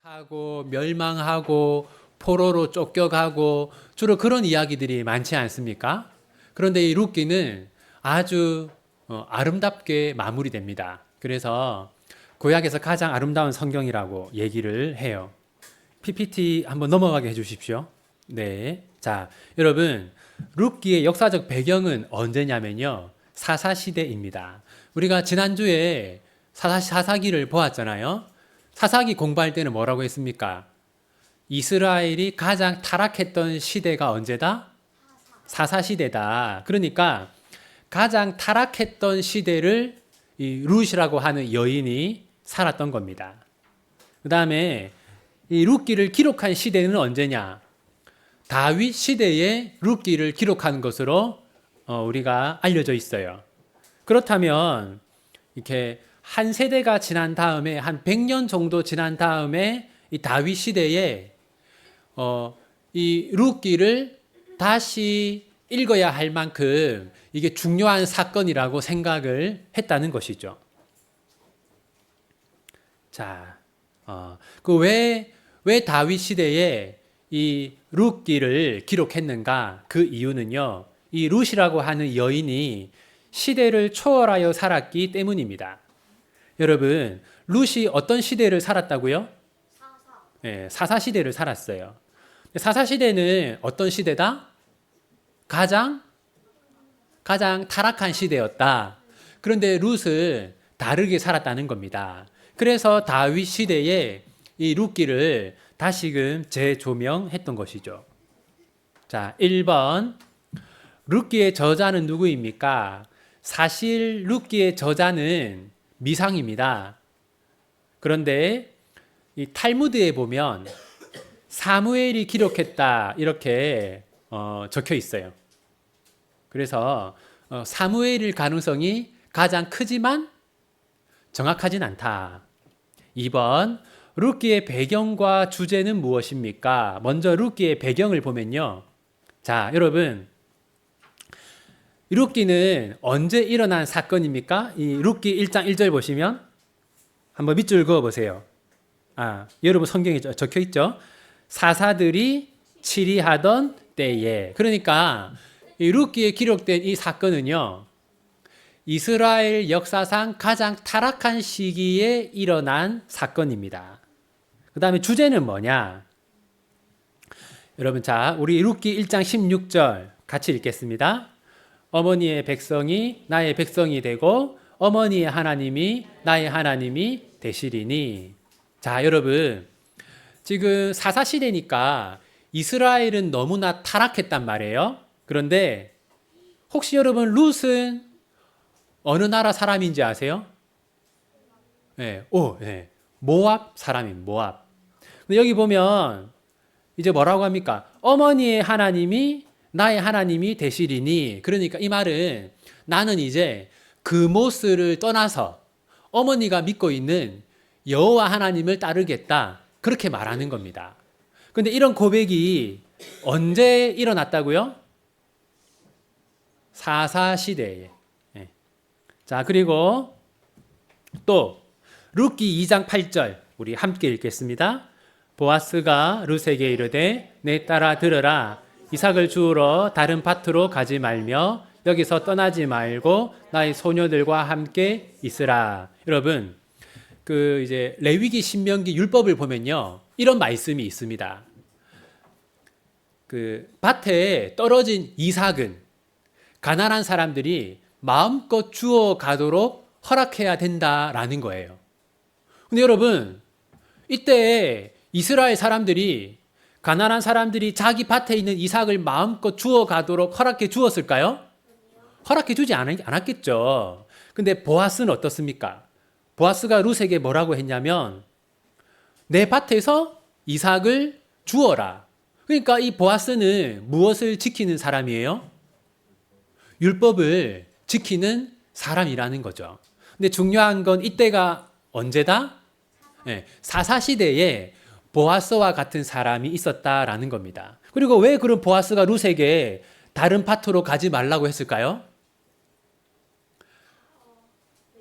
하고 멸망하고 포로로 쫓겨가고 주로 그런 이야기들이 많지 않습니까? 그런데 이 룻기는 아주 아름답게 마무리됩니다. 그래서 구약에서 가장 아름다운 성경이라고 얘기를 해요. PPT 한번 넘어가게 해주십시오. 네. 자, 여러분, 룻기의 역사적 배경은 언제냐면요. 사사시대입니다. 우리가 지난주에 사사기를 보았잖아요. 사사기 공부할 때는 뭐라고 했습니까? 이스라엘이 가장 타락했던 시대가 언제다? 사사시대다. 그러니까 가장 타락했던 시대를 이 룻이라고 하는 여인이 살았던 겁니다. 그 다음에 이 룻기를 기록한 시대는 언제냐? 다윗 시대에 룻기를 기록한 것으로 우리가 알려져 있어요. 그렇다면 이렇게 한 세대가 지난 다음에 한 100년 정도 지난 다음에 이 다윗 시대에 이 룻기를 다시 읽어야 할 만큼 이게 중요한 사건이라고 생각을 했다는 것이죠. 자, 왜 다윗 시대에 이 룻기를 기록했는가? 그 이유는요. 이 룻이라고 하는 여인이 시대를 초월하여 살았기 때문입니다. 여러분, 룻이 어떤 시대를 살았다고요? 네, 사사 시대를 살았어요. 사사 시대는 어떤 시대다? 가장 타락한 시대였다. 그런데 룻은 다르게 살았다는 겁니다. 그래서 다윗 시대에 이 룻기를 다시금 재조명했던 것이죠. 자, 1번. 룻기의 저자는 누구입니까? 사실 룻기의 저자는 미상입니다. 그런데 이 탈무드에 보면 사무엘이 기록했다 이렇게 적혀 있어요. 그래서 사무엘일 가능성이 가장 크지만 정확하진 않다. 2번, 룻기의 배경과 주제는 무엇입니까? 먼저 룻기의 배경을 보면요. 자, 여러분, 룻기는 언제 일어난 사건입니까? 이 룻기 1장 1절 보시면 한번 밑줄 그어 보세요. 여러분 성경에 적혀 있죠? 사사들이 치리하던 때에. 그러니까 이 룻기에 기록된 이 사건은요. 이스라엘 역사상 가장 타락한 시기에 일어난 사건입니다. 그 다음에 주제는 뭐냐? 여러분, 자, 우리 룻기 1장 16절 같이 읽겠습니다. 어머니의 백성이 나의 백성이 되고 어머니의 하나님이 나의 하나님이 되시리니. 자, 여러분, 지금 사사시대니까 이스라엘은 너무나 타락했단 말이에요. 그런데 혹시 여러분 룻은 어느 나라 사람인지 아세요? 네, 모압 사람입니다. 모압. 근데 여기 보면 이제 뭐라고 합니까? 어머니의 하나님이 나의 하나님이 되시리니. 그러니까 이 말은 나는 이제 그모스를 떠나서 어머니가 믿고 있는 여호와 하나님을 따르겠다. 그렇게 말하는 겁니다. 근데 이런 고백이 언제 일어났다고요? 사사시대에. 자, 그리고 또 룻기 2장 8절 우리 함께 읽겠습니다. 보아스가 룻에게 이르되 내 딸아 들으라. 이삭을 주우러 다른 밭으로 가지 말며 여기서 떠나지 말고 나의 소녀들과 함께 있으라. 여러분, 이제 레위기 신명기 율법을 보면요. 이런 말씀이 있습니다. 밭에 떨어진 이삭은 가난한 사람들이 마음껏 주워 가도록 허락해야 된다라는 거예요. 근데 여러분, 이때 이스라엘 사람들이 가난한 사람들이 자기 밭에 있는 이삭을 마음껏 주워 가도록 허락해 주었을까요? 허락해 주지 않았겠죠. 근데 보아스는 어떻습니까? 보아스가 룻에게 뭐라고 했냐면 내 밭에서 이삭을 주어라. 그러니까 이 보아스는 무엇을 지키는 사람이에요? 율법을 지키는 사람이라는 거죠. 근데 중요한 건 이때가 언제다? 사사시대에 보아스와 같은 사람이 있었다라는 겁니다. 그리고 왜 그런 보아스가 룻에게 다른 밭으로 가지 말라고 했을까요?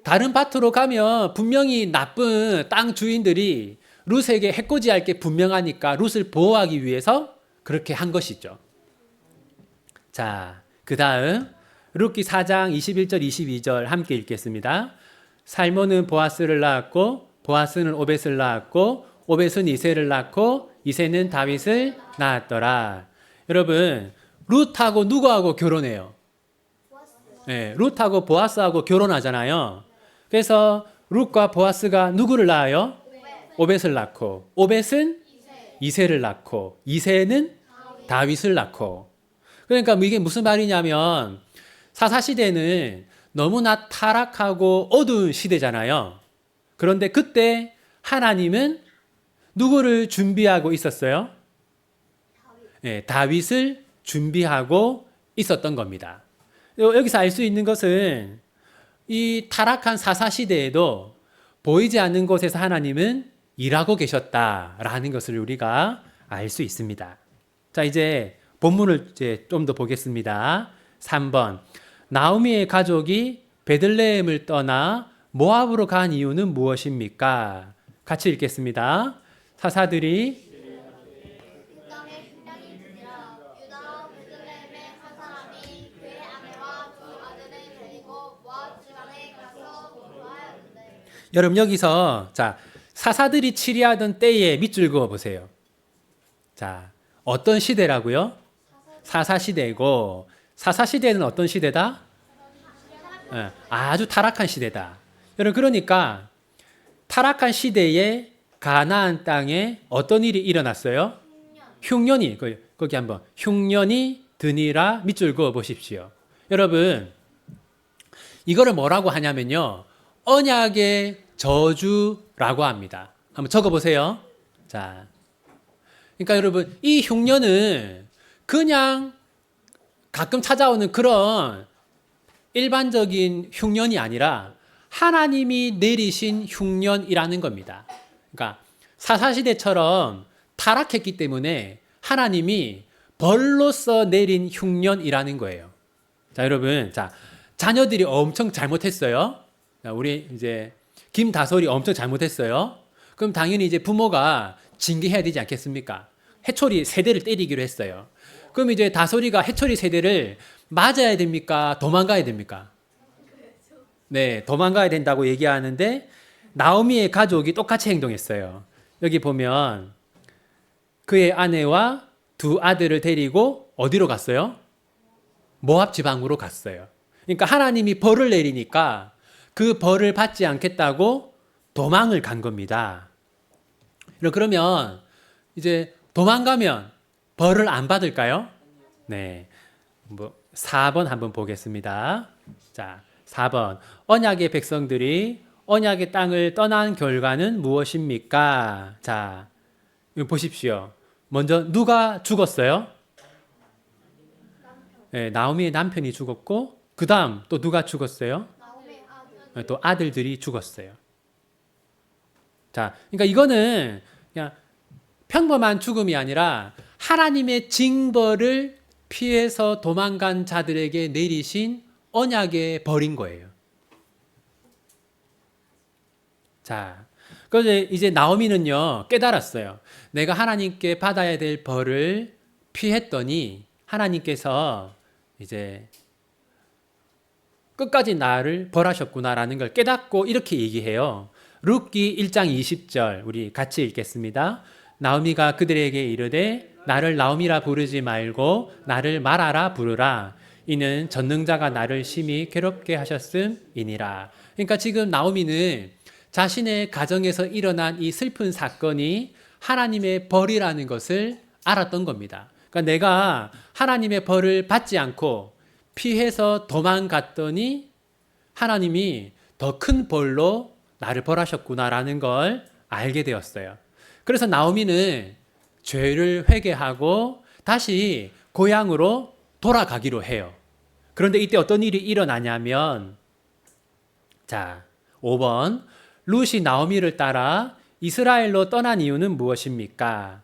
다른 밭으로 가면 분명히 나쁜 땅 주인들이 룻에게 해코지할 게 분명하니까 룻을 보호하기 위해서 그렇게 한 것이죠. 자, 그 다음 룻기 4장 21절 22절 함께 읽겠습니다. 살몬은 보아스를 낳았고 보아스는 오벳을 낳았고 오벳은 이새를 낳고 이새는 다윗을 낳았더라. 여러분, 룻하고 누구하고 결혼해요? 네, 룻하고 보아스하고 결혼하잖아요. 그래서 룻과 보아스가 누구를 낳아요? 오벳을 낳고, 오벳은 이새를 낳고, 이새는 다윗을 낳고. 그러니까 이게 무슨 말이냐면 사사시대는 너무나 타락하고 어두운 시대잖아요. 그런데 그때 하나님은 누구를 준비하고 있었어요? 네, 다윗을 준비하고 있었던 겁니다. 여기서 알 수 있는 것은 이 타락한 사사시대에도 보이지 않는 곳에서 하나님은 일하고 계셨다라는 것을 우리가 알 수 있습니다. 자, 이제 본문을 이제 좀 더 보겠습니다. 3번. 나오미의 가족이 베들레헴을 떠나 모압으로 간 이유는 무엇입니까? 같이 읽겠습니다. 사사들이 여러분 여기서 자 사사들이 치리하던 때에 밑줄 그어 보세요. 자, 어떤 시대라고요? 사사시대고 사사시대는 어떤 시대다? 아주 타락한 시대다. 여러분 그러니까 타락한 시대에 가나안 땅에 어떤 일이 일어났어요? 흉년이 거기 한번 흉년이 드니라 밑줄 그어 보십시오. 여러분 이거를 뭐라고 하냐면요. 언약의 저주라고 합니다. 한번 적어 보세요. 자. 그러니까 여러분 이 흉년은 그냥 가끔 찾아오는 그런 일반적인 흉년이 아니라 하나님이 내리신 흉년이라는 겁니다. 그러니까 사사시대처럼 타락했기 때문에 하나님이 벌로서 내린 흉년이라는 거예요. 자, 여러분, 자, 자녀들이 엄청 잘못했어요. 자, 우리 이제 김다솔이 엄청 잘못했어요. 그럼 당연히 이제 부모가 징계해야 되지 않겠습니까? 해초리 세대를 때리기로 했어요. 그럼 이제 다솔이가 해초리 세대를 맞아야 됩니까? 도망가야 됩니까? 네, 도망가야 된다고 얘기하는데 나오미의 가족이 똑같이 행동했어요. 여기 보면 그의 아내와 두 아들을 데리고 어디로 갔어요? 모압 지방으로 갔어요. 그러니까 하나님이 벌을 내리니까 그 벌을 받지 않겠다고 도망을 간 겁니다. 그러면 이제 도망가면 벌을 안 받을까요? 네. 4번 한번 보겠습니다. 자, 4번. 언약의 백성들이 언약의 땅을 떠난 결과는 무엇입니까? 자, 이거 보십시오. 먼저 누가 죽었어요? 네, 나오미의 남편이 죽었고 그 다음 또 누가 죽었어요? 네, 또 아들들이 죽었어요. 자, 그러니까 이거는 그냥 평범한 죽음이 아니라 하나님의 징벌을 피해서 도망간 자들에게 내리신 언약의 벌인 거예요. 자, 그래서 이제 나오미는요 깨달았어요. 내가 하나님께 받아야 될 벌을 피했더니 하나님께서 이제 끝까지 나를 벌하셨구나라는 걸 깨닫고 이렇게 얘기해요. 룻기 1장 20절 우리 같이 읽겠습니다. 나오미가 그들에게 이르되 나를 나오미라 부르지 말고 나를 마라라 부르라. 이는 전능자가 나를 심히 괴롭게 하셨음이니라. 그러니까 지금 나오미는 자신의 가정에서 일어난 이 슬픈 사건이 하나님의 벌이라는 것을 알았던 겁니다. 그러니까 내가 하나님의 벌을 받지 않고 피해서 도망갔더니 하나님이 더 큰 벌로 나를 벌하셨구나라는 걸 알게 되었어요. 그래서 나오미는 죄를 회개하고 다시 고향으로 돌아가기로 해요. 그런데 이때 어떤 일이 일어나냐면 자, 5번 룻이 나오미를 따라 이스라엘로 떠난 이유는 무엇입니까?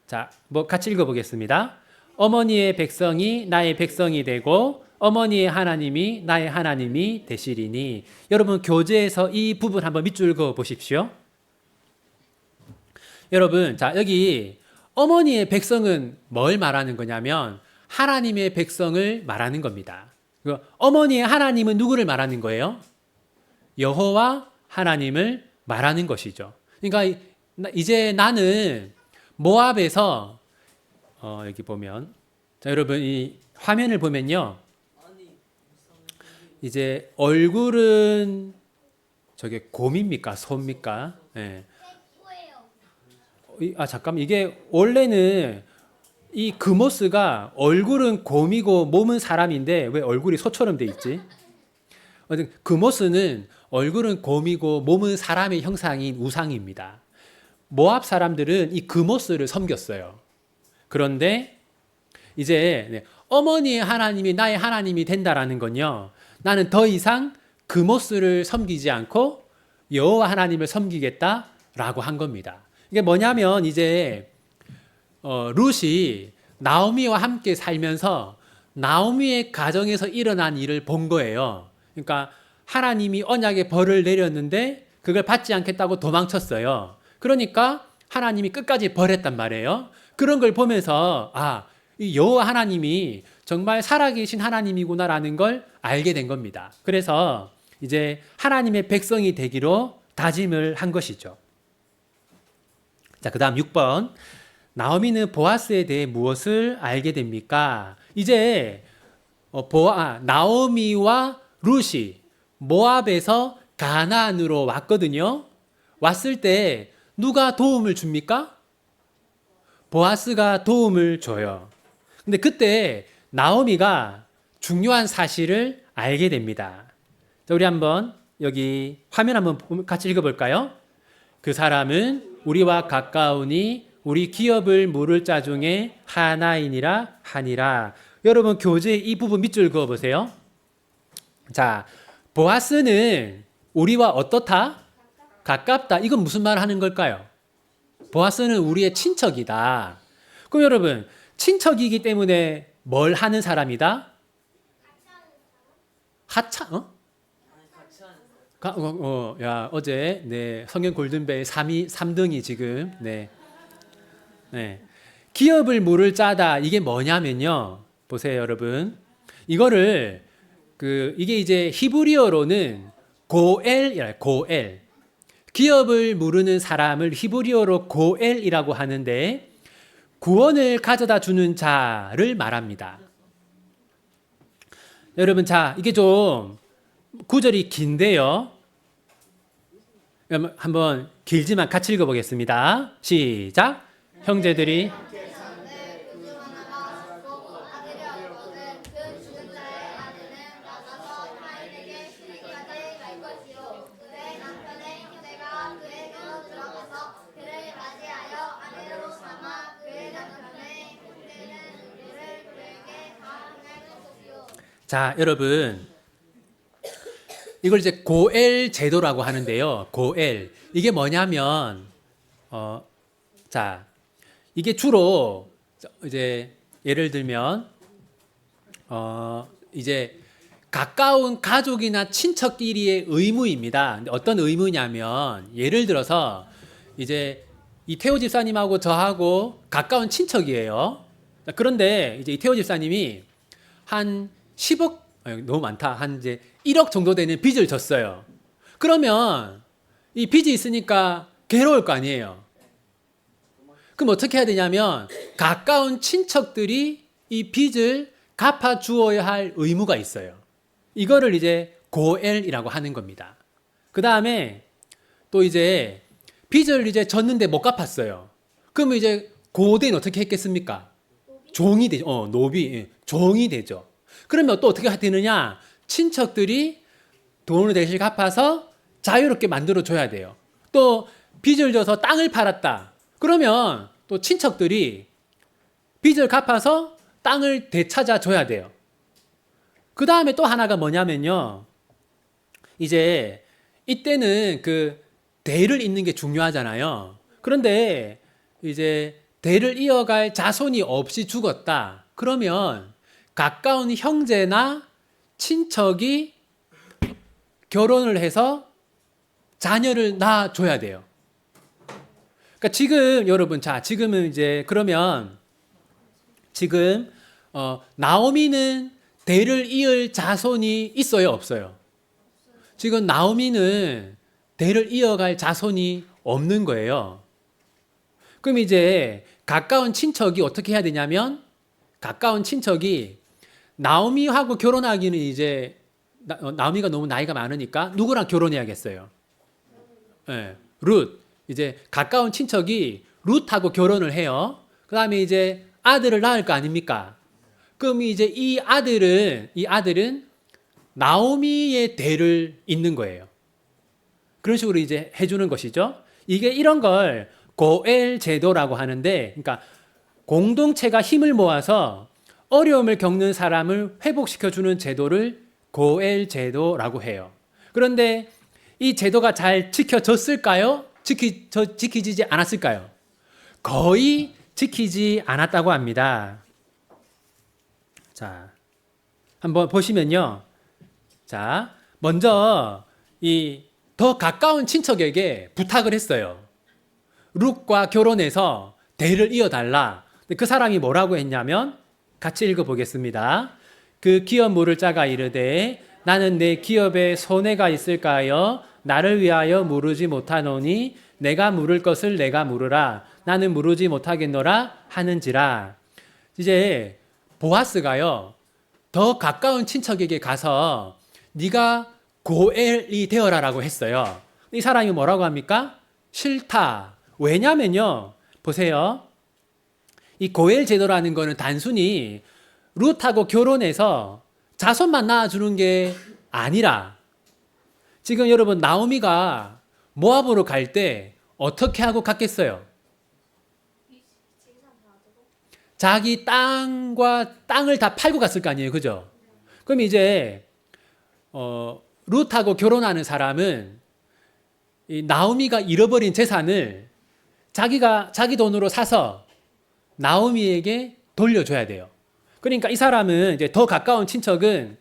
자, 같이 읽어보겠습니다. 어머니의 백성이 나의 백성이 되고 어머니의 하나님이 나의 하나님이 되시리니. 여러분 교재에서 이 부분 한번 밑줄 그어 보십시오. 여러분, 자, 여기 어머니의 백성은 뭘 말하는 거냐면 하나님의 백성을 말하는 겁니다. 그 어머니의 하나님은 누구를 말하는 거예요? 여호와 하나님을 말하는 것이죠. 그러니까 이제 나는 모압에서 여기 보면 자, 여러분 이 화면을 보면요. 이제 얼굴은 저게 곰입니까? 소입니까? 예. 잠깐만 이게 원래는 이 그모스가 얼굴은 곰이고 몸은 사람인데 왜 얼굴이 소처럼 돼 있지? 그모스는 얼굴은 곰이고 몸은 사람의 형상인 우상입니다. 모압 사람들은 이 그모스를 섬겼어요. 그런데 이제 어머니의 하나님이 나의 하나님이 된다라는 건요. 나는 더 이상 그모스를 섬기지 않고 여호와 하나님을 섬기겠다라고 한 겁니다. 이게 뭐냐면 이제 룻이 나오미와 함께 살면서 나오미의 가정에서 일어난 일을 본 거예요. 그러니까 하나님이 언약의 벌을 내렸는데 그걸 받지 않겠다고 도망쳤어요. 그러니까 하나님이 끝까지 벌했단 말이에요. 그런 걸 보면서 이 여호와 하나님이 정말 살아계신 하나님이구나라는 걸 알게 된 겁니다. 그래서 이제 하나님의 백성이 되기로 다짐을 한 것이죠. 자, 그다음 6번. 나오미는 보아스에 대해 무엇을 알게 됩니까? 이제 나오미와 룻이 모압에서 가나안으로 왔거든요. 왔을 때 누가 도움을 줍니까? 보아스가 도움을 줘요. 근데 그때 나오미가 중요한 사실을 알게 됩니다. 자, 우리 한번 여기 화면 한번 같이 읽어볼까요? 그 사람은 우리와 가까우니 우리 기업을 물을 자 중에 하나이니라 하니라. 여러분 교재 이 부분 밑줄 그어보세요. 자, 보아스는 우리와 어떻다? 가깝다. 이건 무슨 말 하는 걸까요? 보아스는 우리의 친척이다. 그럼 여러분 친척이기 때문에 뭘 하는 사람이다? 어제 성경 골든벨 3등이 지금 기업을 물을 짜다. 이게 뭐냐면요. 보세요, 여러분. 이거를 이게 이제 히브리어로는 고엘이라 고엘. 기업을 물으는 사람을 히브리어로 고엘이라고 하는데 구원을 가져다 주는 자를 말합니다. 여러분, 자, 이게 좀 구절이 긴데요. 한번 길지만 같이 읽어보겠습니다. 시작. 형제들이 자, 여러분 이걸 이제 고엘 제도라고 하는데요. 고엘. 이게 뭐냐면 자, 이게 주로 이제 예를 들면 이제 가까운 가족이나 친척끼리의 의무입니다. 어떤 의무냐면 예를 들어서 이제 이태호 집사님하고 저하고 가까운 친척이에요. 그런데 이제 이태호 집사님이 한 10억 너무 많다. 한 이제 1억 정도 되는 빚을 졌어요. 그러면 이 빚이 있으니까 괴로울 거 아니에요. 그럼 어떻게 해야 되냐면 가까운 친척들이 이 빚을 갚아 주어야 할 의무가 있어요. 이거를 이제 고엘이라고 하는 겁니다. 그 다음에 또 이제 빚을 이제 졌는데 못 갚았어요. 그러면 이제 고대는 어떻게 했겠습니까? 종이 되죠. 노비, 종이 되죠. 그러면 또 어떻게 되느냐? 친척들이 돈을 대신 갚아서 자유롭게 만들어줘야 돼요. 또 빚을 져서 땅을 팔았다. 그러면 또 친척들이 빚을 갚아서 땅을 되찾아줘야 돼요. 그 다음에 또 하나가 뭐냐면요. 이제 이때는 대를 잇는 게 중요하잖아요. 그런데 이제 대를 이어갈 자손이 없이 죽었다. 그러면 가까운 형제나 친척이 결혼을 해서 자녀를 낳아줘야 돼요. 그러니까 지금 여러분, 자, 지금은 이제 그러면 지금 나오미는 대를 이을 자손이 있어요, 없어요? 지금 나오미는 대를 이어갈 자손이 없는 거예요. 그럼 이제 가까운 친척이 어떻게 해야 되냐면, 가까운 친척이 나오미하고 결혼하기는 이제 나오미가 너무 나이가 많으니까 누구랑 결혼해야겠어요? 네, 룻. 이제 가까운 친척이 룻하고 결혼을 해요. 그 다음에 이제 아들을 낳을 거 아닙니까? 그럼 이제 이 아들은 나오미의 대를 잇는 거예요. 그런 식으로 이제 해주는 것이죠. 이게 이런 걸 고엘 제도라고 하는데, 그러니까 공동체가 힘을 모아서 어려움을 겪는 사람을 회복시켜주는 제도를 고엘 제도라고 해요. 그런데 이 제도가 잘 지켜졌을까요? 지키지 않았을까요? 거의 지키지 않았다고 합니다. 자, 한번 보시면요. 자, 먼저 이 더 가까운 친척에게 부탁을 했어요. 룻과 결혼해서 대를 이어달라. 그 사람이 뭐라고 했냐면, 같이 읽어보겠습니다. 그 기업 물을 자가 이르되 나는 내 기업에 손해가 있을까요? 나를 위하여 물으지 못하노니 내가 물을 것을 내가 물으라. 나는 물으지 못하겠노라 하는지라. 이제 보아스가요, 더 가까운 친척에게 가서 네가 고엘이 되어라라고 했어요. 이 사람이 뭐라고 합니까? 싫다. 왜냐면요, 보세요. 이 고엘 제도라는 거는 단순히 룻하고 결혼해서 자손만 낳아주는 게 아니라, 지금 여러분 나오미가 모압으로 갈 때 어떻게 하고 갔겠어요? 자기 땅을 다 팔고 갔을 거 아니에요, 그죠? 그럼 이제 룻하고 결혼하는 사람은 이 나오미가 잃어버린 재산을 자기 돈으로 사서 나오미에게 돌려줘야 돼요. 그러니까 이 사람은 이제 더 가까운 친척은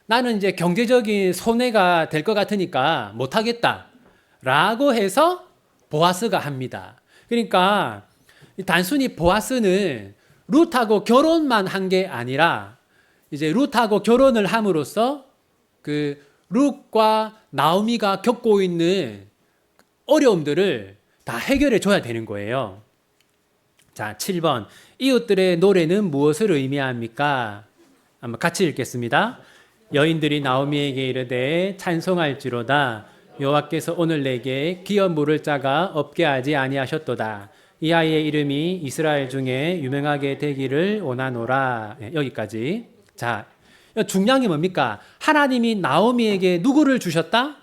나는 이제 경제적인 손해가 될 것 같으니까 못하겠다라고 해서 보아스가 합니다. 그러니까 단순히 보아스는 룻하고 결혼만 한 게 아니라 이제 룻하고 결혼을 함으로써 그 룻과 나오미가 겪고 있는 어려움들을 다 해결해 줘야 되는 거예요. 자, 7번. 이웃들의 노래는 무엇을 의미합니까? 한번 같이 읽겠습니다. 여인들이 나오미에게 이르되 찬송할지로다. 여호와께서 오늘 내게 기업 물을 자가 없게 하지 아니하셨도다. 이 아이의 이름이 이스라엘 중에 유명하게 되기를 원하노라. 네, 여기까지. 자, 중요한 게 뭡니까? 하나님이 나오미에게 누구를 주셨다?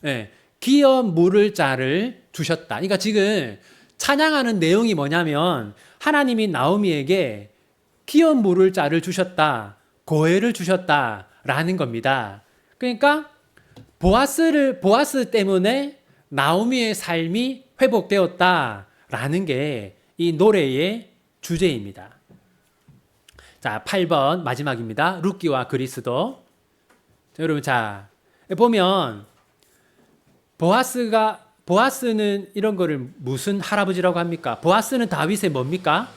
네, 기업 물을 자를 주셨다. 그러니까 지금 찬양하는 내용이 뭐냐면 하나님이 나오미에게 기업 물을 자를 주셨다. 고해를 주셨다라는 겁니다. 그러니까 보아스 때문에 나오미의 삶이 회복되었다라는 게 이 노래의 주제입니다. 자, 8번 마지막입니다. 룻기와 그리스도. 자, 여러분, 자, 보면 보아스는 이런 거를 무슨 할아버지라고 합니까? 보아스는 다윗의 뭡니까?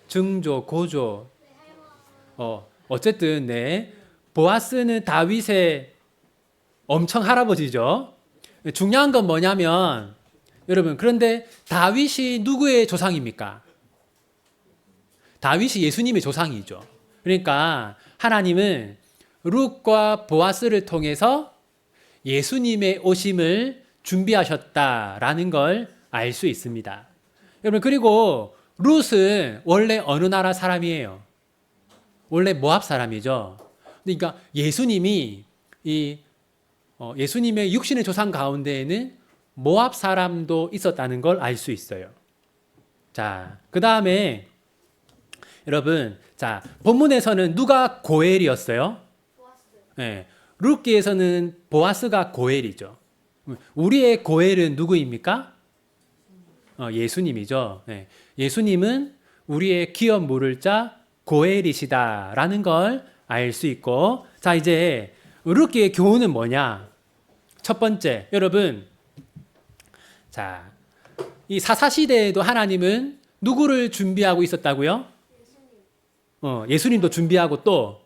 증조, 고조. 어쨌든 네. 보아스는 다윗의 엄청 할아버지죠. 중요한 건 뭐냐면 여러분, 그런데 다윗이 누구의 조상입니까? 다윗이 예수님의 조상이죠. 그러니까 하나님은 룻과 보아스를 통해서 예수님의 오심을 준비하셨다라는 걸 알 수 있습니다. 여러분, 그리고 룻은 원래 어느 나라 사람이에요? 원래 모압 사람이죠. 그러니까 예수님이 예수님의 육신의 조상 가운데에는 모압 사람도 있었다는 걸 알 수 있어요. 자, 그 다음에 여러분, 자, 본문에서는 누가 고엘이었어요? 네, 룻기에서는 보아스가 고엘이죠. 우리의 고엘은 누구입니까? 예수님이죠. 네, 예수님은 우리의 기업 물을 자 고엘이시다라는 걸 알 수 있고, 자, 이제 룻기의 교훈은 뭐냐? 첫 번째, 여러분, 자, 이 사사시대에도 하나님은 누구를 준비하고 있었다고요? 예수님도 준비하고 또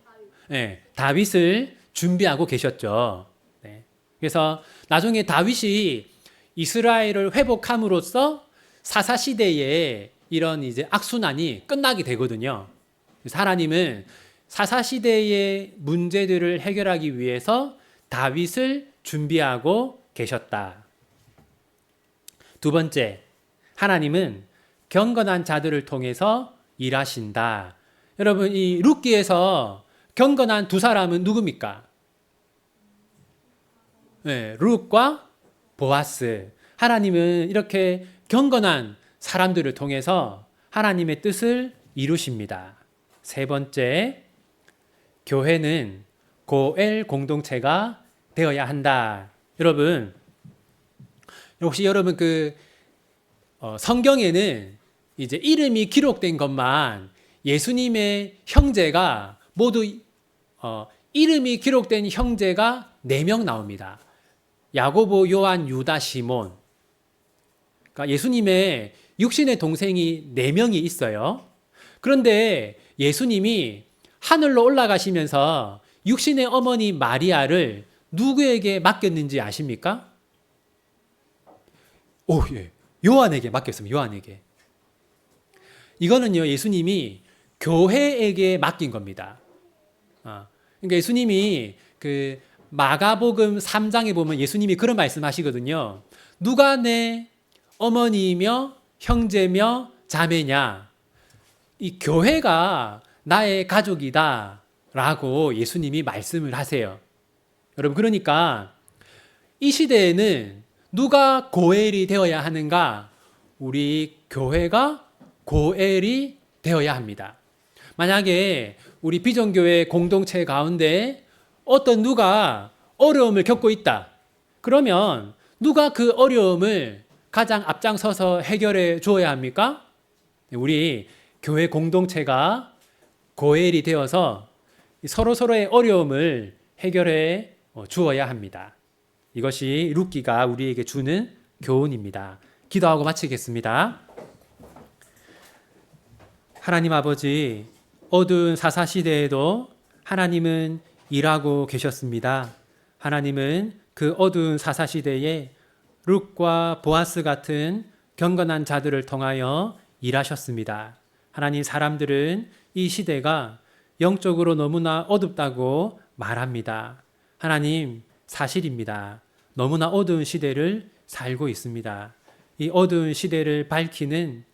다윗을 준비하고 계셨죠. 네. 그래서 나중에 다윗이 이스라엘을 회복함으로써 사사시대에 이런 이제 악순환이 끝나게 되거든요. 그래서 하나님은 사사시대의 문제들을 해결하기 위해서 다윗을 준비하고 계셨다. 두 번째, 하나님은 경건한 자들을 통해서 일하신다. 여러분, 이 룻기에서 경건한 두 사람은 누굽니까? 룻과 보아스. 하나님은 이렇게 경건한 사람들을 통해서 하나님의 뜻을 이루십니다. 세 번째, 교회는 고엘 공동체가 되어야 한다. 여러분, 혹시 여러분 성경에는 이제 이름이 기록된 것만 예수님의 형제가 모두 이름이 기록된 형제가 4명 나옵니다. 야고보, 요한, 유다, 시몬. 그러니까 예수님의 육신의 동생이 4명이 있어요. 그런데 예수님이 하늘로 올라가시면서 육신의 어머니 마리아를 누구에게 맡겼는지 아십니까? 요한에게 맡겼습니다. 요한에게. 이거는요, 예수님이 교회에게 맡긴 겁니다. 그러니까 예수님이 마가복음 3장에 보면 예수님이 그런 말씀 하시거든요. 누가 내 어머니이며 형제며 자매냐? 이 교회가 나의 가족이다 라고 예수님이 말씀을 하세요. 여러분, 그러니까 이 시대에는 누가 고엘이 되어야 하는가? 우리 교회가 고엘이 되어야 합니다. 만약에 우리 비전교회 공동체 가운데 어떤 누가 어려움을 겪고 있다. 그러면 누가 그 어려움을 가장 앞장서서 해결해 주어야 합니까? 우리 교회 공동체가 고엘이 되어서 서로서로의 어려움을 해결해 주어야 합니다. 이것이 룻기가 우리에게 주는 교훈입니다. 기도하고 마치겠습니다. 하나님 아버지, 어두운 사사시대에도 하나님은 일하고 계셨습니다. 하나님은 그 어두운 사사시대에 룻과 보아스 같은 경건한 자들을 통하여 일하셨습니다. 하나님, 사람들은 이 시대가 영적으로 너무나 어둡다고 말합니다. 하나님, 사실입니다. 너무나 어두운 시대를 살고 있습니다. 이 어두운 시대를 밝히는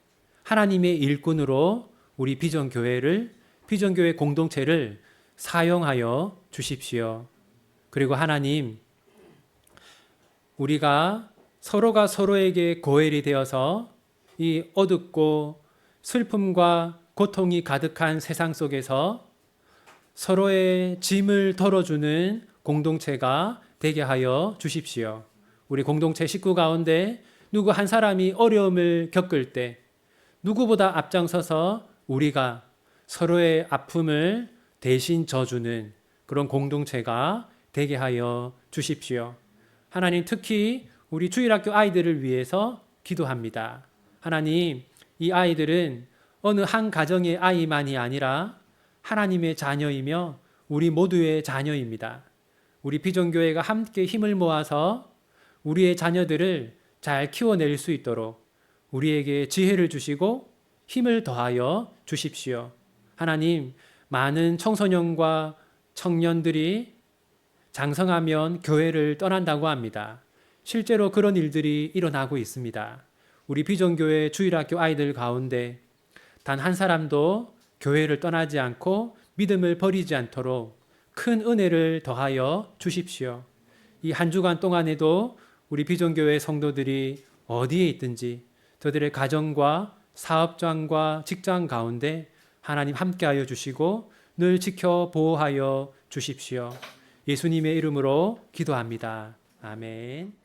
하나님의 일꾼으로 우리 비전교회 공동체를 사용하여 주십시오. 그리고 하나님, 우리가 서로가 서로에게 고엘이 되어서 이 어둡고 슬픔과 고통이 가득한 세상 속에서 서로의 짐을 덜어주는 공동체가 되게 하여 주십시오. 우리 공동체 식구 가운데 누구 한 사람이 어려움을 겪을 때 누구보다 앞장서서 우리가 서로의 아픔을 대신 져주는 그런 공동체가 되게 하여 주십시오. 하나님, 특히 우리 주일학교 아이들을 위해서 기도합니다. 하나님, 이 아이들은 어느 한 가정의 아이만이 아니라 하나님의 자녀이며 우리 모두의 자녀입니다. 우리 비전교회가 함께 힘을 모아서 우리의 자녀들을 잘 키워낼 수 있도록 우리에게 지혜를 주시고 힘을 더하여 주십시오. 하나님, 많은 청소년과 청년들이 장성하면 교회를 떠난다고 합니다. 실제로 그런 일들이 일어나고 있습니다. 우리 비전교회 주일학교 아이들 가운데 단 한 사람도 교회를 떠나지 않고 믿음을 버리지 않도록 큰 은혜를 더하여 주십시오. 이 한 주간 동안에도 우리 비전교회 성도들이 어디에 있든지 저들의 가정과 사업장과 직장 가운데 하나님 함께하여 주시고 늘 지켜 보호하여 주십시오. 예수님의 이름으로 기도합니다. 아멘.